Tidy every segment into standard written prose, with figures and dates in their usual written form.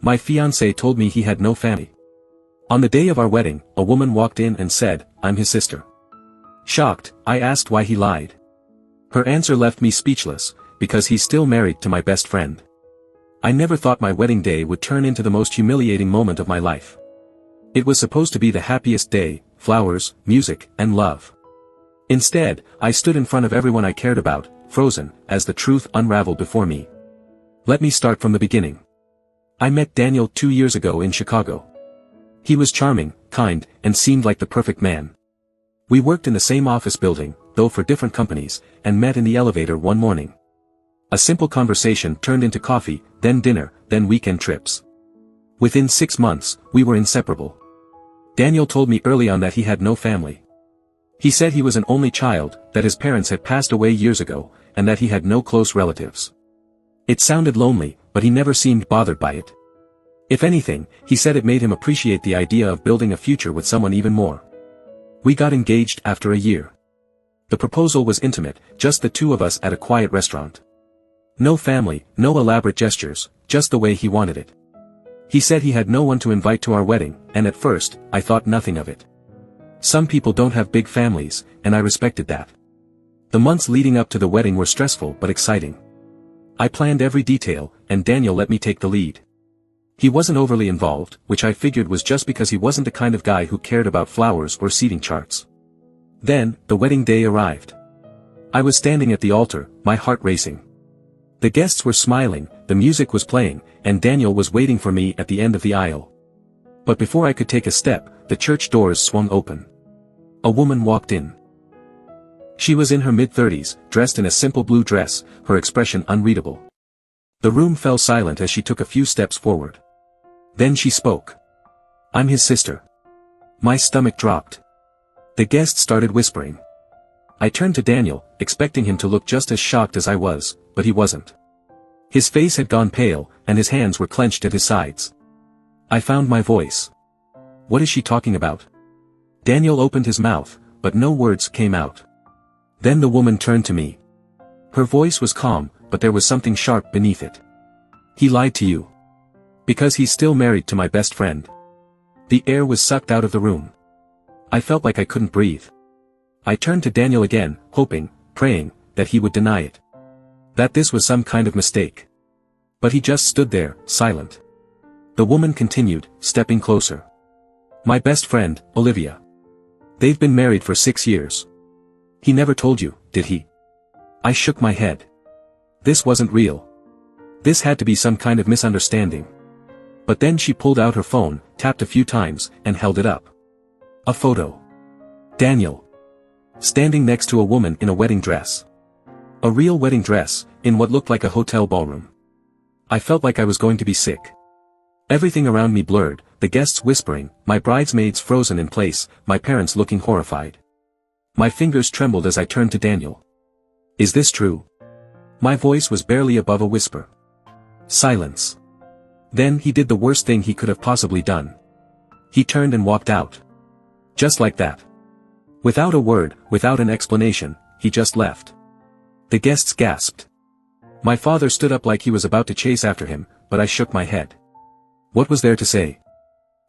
My fiancé told me he had no family. On the day of our wedding, a woman walked in and said, "I'm his sister." Shocked, I asked why he lied. Her answer left me speechless, because he's still married to my best friend. I never thought my wedding day would turn into the most humiliating moment of my life. It was supposed to be the happiest day, flowers, music, and love. Instead, I stood in front of everyone I cared about, frozen, as the truth unraveled before me. Let me start from the beginning. I met Daniel 2 years ago in Chicago. He was charming, kind, and seemed like the perfect man. We worked in the same office building, though for different companies, and met in the elevator one morning. A simple conversation turned into coffee, then dinner, then weekend trips. Within 6 months, we were inseparable. Daniel told me early on that he had no family. He said he was an only child, that his parents had passed away years ago, and that he had no close relatives. It sounded lonely, but he never seemed bothered by it. If anything, he said it made him appreciate the idea of building a future with someone even more. We got engaged after a year. The proposal was intimate, just the two of us at a quiet restaurant. No family, no elaborate gestures, just the way he wanted it. He said he had no one to invite to our wedding, and at first, I thought nothing of it. Some people don't have big families, and I respected that. The months leading up to the wedding were stressful but exciting. I planned every detail, and Daniel let me take the lead. He wasn't overly involved, which I figured was just because he wasn't the kind of guy who cared about flowers or seating charts. Then, the wedding day arrived. I was standing at the altar, my heart racing. The guests were smiling, the music was playing, and Daniel was waiting for me at the end of the aisle. But before I could take a step, the church doors swung open. A woman walked in. She was in her mid-30s, dressed in a simple blue dress, her expression unreadable. The room fell silent as she took a few steps forward. Then she spoke. "I'm his sister." My stomach dropped. The guests started whispering. I turned to Daniel, expecting him to look just as shocked as I was, but he wasn't. His face had gone pale, and his hands were clenched at his sides. I found my voice. "What is she talking about?" Daniel opened his mouth, but no words came out. Then the woman turned to me. Her voice was calm, but there was something sharp beneath it. "He lied to you. Because he's still married to my best friend." The air was sucked out of the room. I felt like I couldn't breathe. I turned to Daniel again, hoping, praying, that he would deny it. That this was some kind of mistake. But he just stood there, silent. The woman continued, stepping closer. "My best friend, Olivia. They've been married for 6 years. He never told you, did he?" I shook my head. This wasn't real. This had to be some kind of misunderstanding. But then she pulled out her phone, tapped a few times, and held it up. A photo. Daniel. Standing next to a woman in a wedding dress. A real wedding dress, in what looked like a hotel ballroom. I felt like I was going to be sick. Everything around me blurred, the guests whispering, my bridesmaids frozen in place, my parents looking horrified. My fingers trembled as I turned to Daniel. "Is this true?" My voice was barely above a whisper. Silence. Then he did the worst thing he could have possibly done. He turned and walked out. Just like that. Without a word, without an explanation, he just left. The guests gasped. My father stood up like he was about to chase after him, but I shook my head. What was there to say?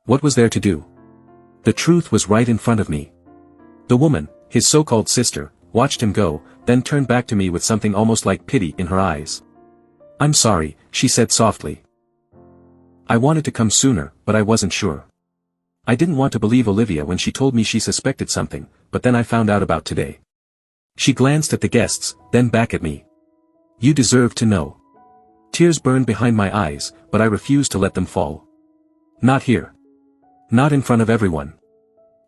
What was there to do? The truth was right in front of me. The woman, his so-called sister, watched him go, then turned back to me with something almost like pity in her eyes. "I'm sorry," she said softly. I wanted to come sooner, but I wasn't sure. I didn't want to believe Olivia when she told me she suspected something, but then I found out about today. She glanced at the guests, then back at me. "You deserve to know." Tears burned behind my eyes, but I refused to let them fall. Not here. Not in front of everyone.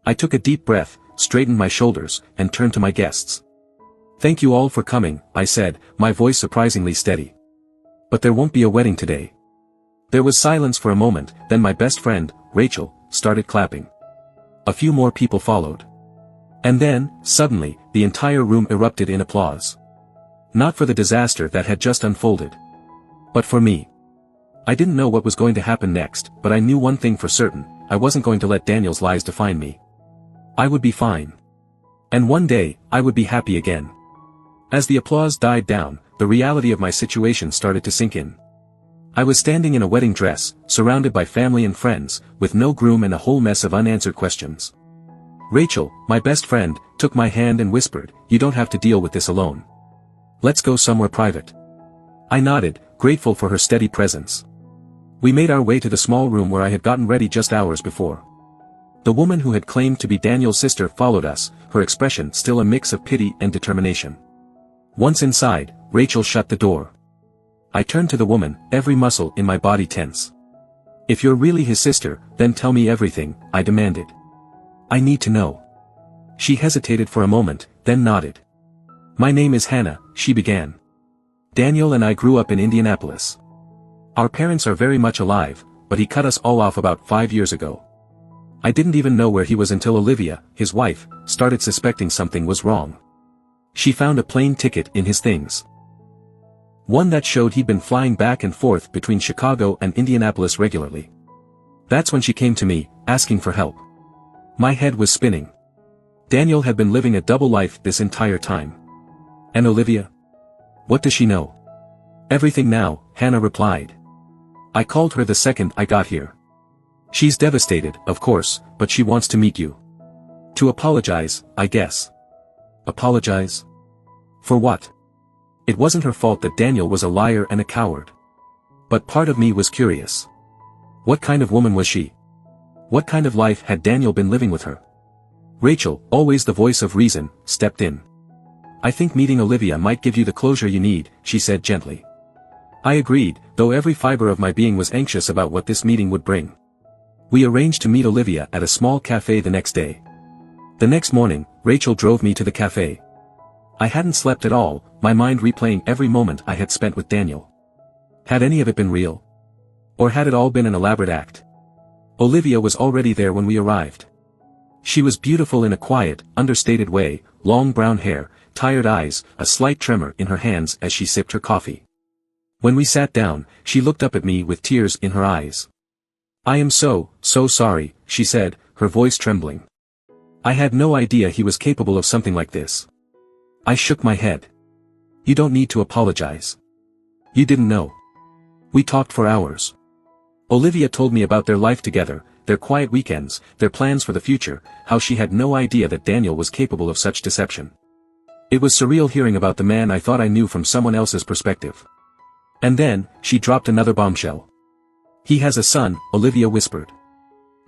I took a deep breath, straightened my shoulders, and turned to my guests. "Thank you all for coming," I said, my voice surprisingly steady. "But there won't be a wedding today." There was silence for a moment, then my best friend, Rachel, started clapping. A few more people followed. And then, suddenly, the entire room erupted in applause. Not for the disaster that had just unfolded. But for me. I didn't know what was going to happen next, but I knew one thing for certain, I wasn't going to let Daniel's lies define me. I would be fine. And one day, I would be happy again. As the applause died down, the reality of my situation started to sink in. I was standing in a wedding dress, surrounded by family and friends, with no groom and a whole mess of unanswered questions. Rachel, my best friend, took my hand and whispered, "You don't have to deal with this alone. Let's go somewhere private." I nodded, grateful for her steady presence. We made our way to the small room where I had gotten ready just hours before. The woman who had claimed to be Daniel's sister followed us, her expression still a mix of pity and determination. Once inside, Rachel shut the door. I turned to the woman, every muscle in my body tense. "If you're really his sister, then tell me everything," I demanded. "I need to know." She hesitated for a moment, then nodded. "My name is Hannah," she began. "Daniel and I grew up in Indianapolis. Our parents are very much alive, but he cut us all off about 5 years ago. I didn't even know where he was until Olivia, his wife, started suspecting something was wrong. She found a plane ticket in his things. One that showed he'd been flying back and forth between Chicago and Indianapolis regularly. That's when she came to me, asking for help. My head was spinning. Daniel had been living a double life this entire time. And Olivia? What does she know? Everything now, Hannah replied. I called her the second I got here. She's devastated, of course, but she wants to meet you. To apologize, I guess. Apologize? For what? It wasn't her fault that Daniel was a liar and a coward. But part of me was curious. What kind of woman was she? What kind of life had Daniel been living with her? Rachel, always the voice of reason, stepped in. I think meeting Olivia might give you the closure you need, she said gently. I agreed, though every fiber of my being was anxious about what this meeting would bring. We arranged to meet Olivia at a small cafe the next day. The next morning, Rachel drove me to the cafe. I hadn't slept at all, my mind replaying every moment I had spent with Daniel. Had any of it been real? Or had it all been an elaborate act? Olivia was already there when we arrived. She was beautiful in a quiet, understated way, long brown hair, tired eyes, a slight tremor in her hands as she sipped her coffee. When we sat down, she looked up at me with tears in her eyes. I am so sorry, she said, her voice trembling. I had no idea he was capable of something like this. I shook my head. You don't need to apologize. You didn't know. We talked for hours. Olivia told me about their life together, their quiet weekends, their plans for the future, how she had no idea that Daniel was capable of such deception. It was surreal hearing about the man I thought I knew from someone else's perspective. And then, she dropped another bombshell. He has a son, Olivia whispered.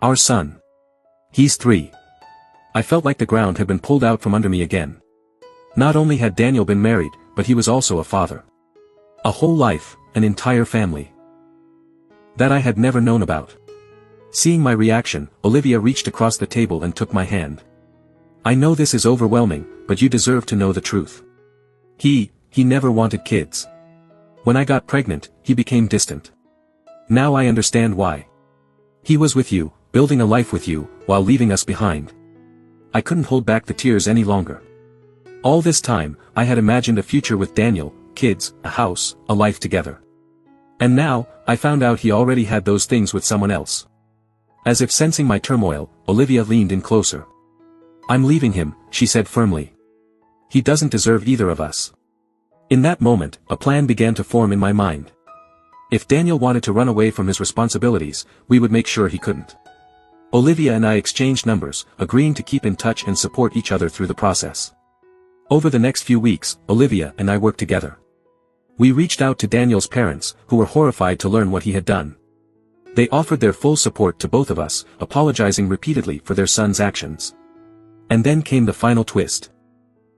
Our son. He's 3. I felt like the ground had been pulled out from under me again. Not only had Daniel been married, but he was also a father. A whole life, an entire family. That I had never known about. Seeing my reaction, Olivia reached across the table and took my hand. I know this is overwhelming, but you deserve to know the truth. He never wanted kids. When I got pregnant, he became distant. Now I understand why. He was with you, building a life with you, while leaving us behind. I couldn't hold back the tears any longer. All this time, I had imagined a future with Daniel, kids, a house, a life together. And now, I found out he already had those things with someone else. As if sensing my turmoil, Olivia leaned in closer. I'm leaving him, she said firmly. He doesn't deserve either of us. In that moment, a plan began to form in my mind. If Daniel wanted to run away from his responsibilities, we would make sure he couldn't. Olivia and I exchanged numbers, agreeing to keep in touch and support each other through the process. Over the next few weeks, Olivia and I worked together. We reached out to Daniel's parents, who were horrified to learn what he had done. They offered their full support to both of us, apologizing repeatedly for their son's actions. And then came the final twist.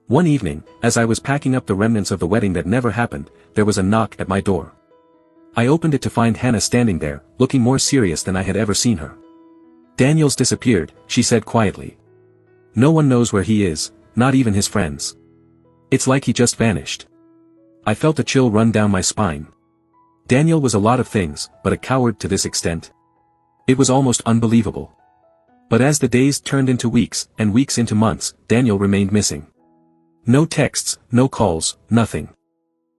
One evening, as I was packing up the remnants of the wedding that never happened, there was a knock at my door. I opened it to find Hannah standing there, looking more serious than I had ever seen her. Daniel's disappeared, she said quietly. No one knows where he is, not even his friends. It's like he just vanished. I felt a chill run down my spine. Daniel was a lot of things, but a coward to this extent. It was almost unbelievable. But as the days turned into weeks, and weeks into months, Daniel remained missing. No texts, no calls, nothing.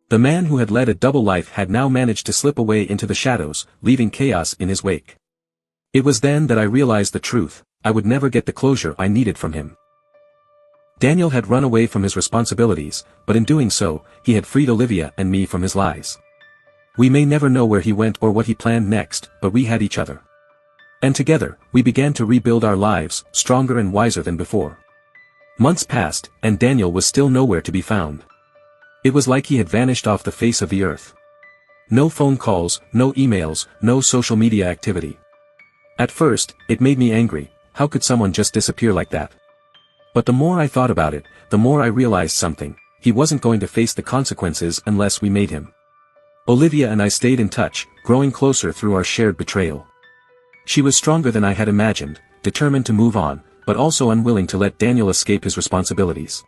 The man who had led a double life had now managed to slip away into the shadows, leaving chaos in his wake. It was then that I realized the truth, I would never get the closure I needed from him. Daniel had run away from his responsibilities, but in doing so, he had freed Olivia and me from his lies. We may never know where he went or what he planned next, but we had each other. And together, we began to rebuild our lives, stronger and wiser than before. Months passed, and Daniel was still nowhere to be found. It was like he had vanished off the face of the earth. No phone calls, no emails, no social media activity. At first, it made me angry. How could someone just disappear like that? But the more I thought about it, the more I realized something. He wasn't going to face the consequences unless we made him. Olivia and I stayed in touch, growing closer through our shared betrayal. She was stronger than I had imagined, determined to move on, but also unwilling to let Daniel escape his responsibilities.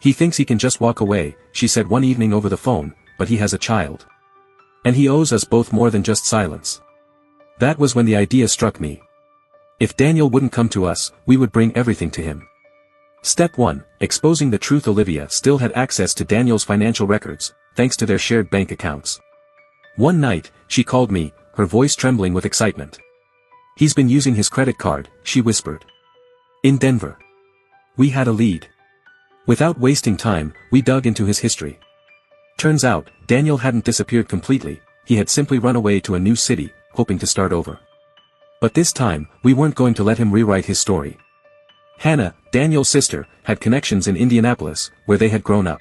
He thinks he can just walk away, she said one evening over the phone, but he has a child. And he owes us both more than just silence. That was when the idea struck me. If Daniel wouldn't come to us, we would bring everything to him. Step 1, exposing the truth. Olivia still had access to Daniel's financial records, thanks to their shared bank accounts. One night, she called me, her voice trembling with excitement. He's been using his credit card, she whispered. In Denver. We had a lead. Without wasting time, we dug into his history. Turns out, Daniel hadn't disappeared completely, he had simply run away to a new city, hoping to start over. But this time, we weren't going to let him rewrite his story. Hannah, Daniel's sister, had connections in Indianapolis, where they had grown up.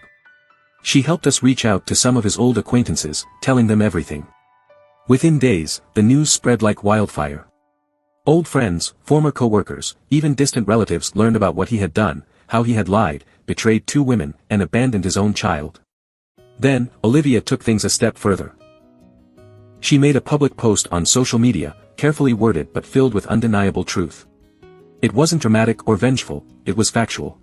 She helped us reach out to some of his old acquaintances, telling them everything. Within days, the news spread like wildfire. Old friends, former co-workers, even distant relatives learned about what he had done, how he had lied, betrayed 2 women, and abandoned his own child. Then, Olivia took things a step further. She made a public post on social media, carefully worded but filled with undeniable truth. It wasn't dramatic or vengeful, it was factual.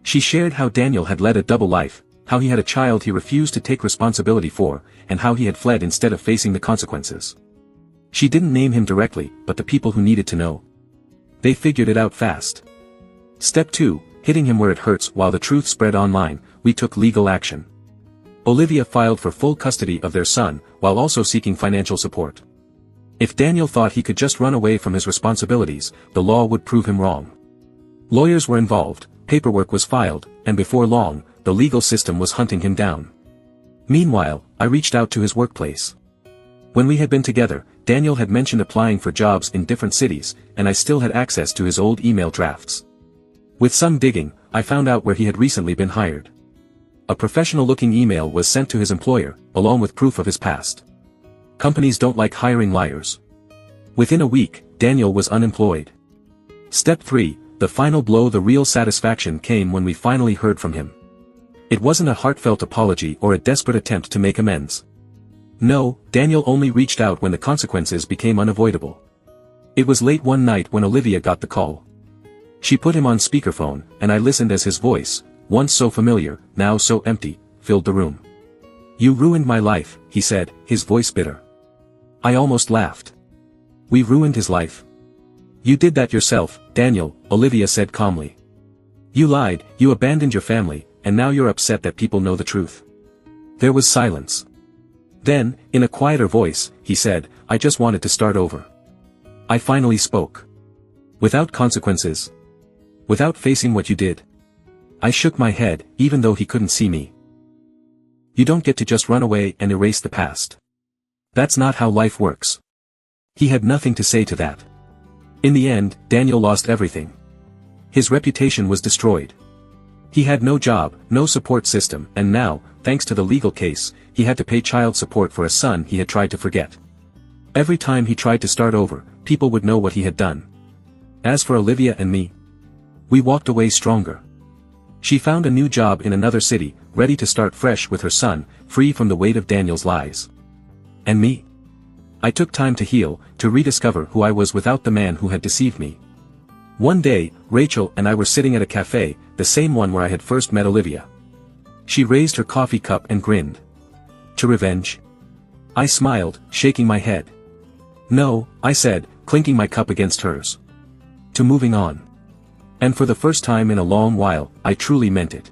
She shared how Daniel had led a double life, how he had a child he refused to take responsibility for, and how he had fled instead of facing the consequences. She didn't name him directly, but the people who needed to know. They figured it out fast. Step 2, hitting him where it hurts. While the truth spread online, we took legal action. Olivia filed for full custody of their son, while also seeking financial support. If Daniel thought he could just run away from his responsibilities, the law would prove him wrong. Lawyers were involved, paperwork was filed, and before long, the legal system was hunting him down. Meanwhile, I reached out to his workplace. When we had been together, Daniel had mentioned applying for jobs in different cities, and I still had access to his old email drafts. With some digging, I found out where he had recently been hired. A professional-looking email was sent to his employer, along with proof of his past. Companies don't like hiring liars. Within a week, Daniel was unemployed. Step 3, the final blow. The real satisfaction came when we finally heard from him. It wasn't a heartfelt apology or a desperate attempt to make amends. No, Daniel only reached out when the consequences became unavoidable. It was late one night when Olivia got the call. She put him on speakerphone, and I listened as his voice, once so familiar, now so empty, filled the room. "You ruined my life," he said, his voice bitter. I almost laughed. "We ruined his life." "You did that yourself, Daniel," Olivia said calmly. "You lied, you abandoned your family, and now you're upset that people know the truth." There was silence. Then, in a quieter voice, he said, "I just wanted to start over." I finally spoke. "Without consequences. Without facing what you did." I shook my head, even though he couldn't see me. "You don't get to just run away and erase the past. That's not how life works." He had nothing to say to that. In the end, Daniel lost everything. His reputation was destroyed. He had no job, no support system, and now, thanks to the legal case, he had to pay child support for a son he had tried to forget. Every time he tried to start over, people would know what he had done. As for Olivia and me, we walked away stronger. She found a new job in another city, ready to start fresh with her son, free from the weight of Daniel's lies. And me? I took time to heal, to rediscover who I was without the man who had deceived me. One day, Rachel and I were sitting at a cafe, the same one where I had first met Olivia. She raised her coffee cup and grinned. "To revenge?" I smiled, shaking my head. "No," I said, clinking my cup against hers. "To moving on." And for the first time in a long while, I truly meant it.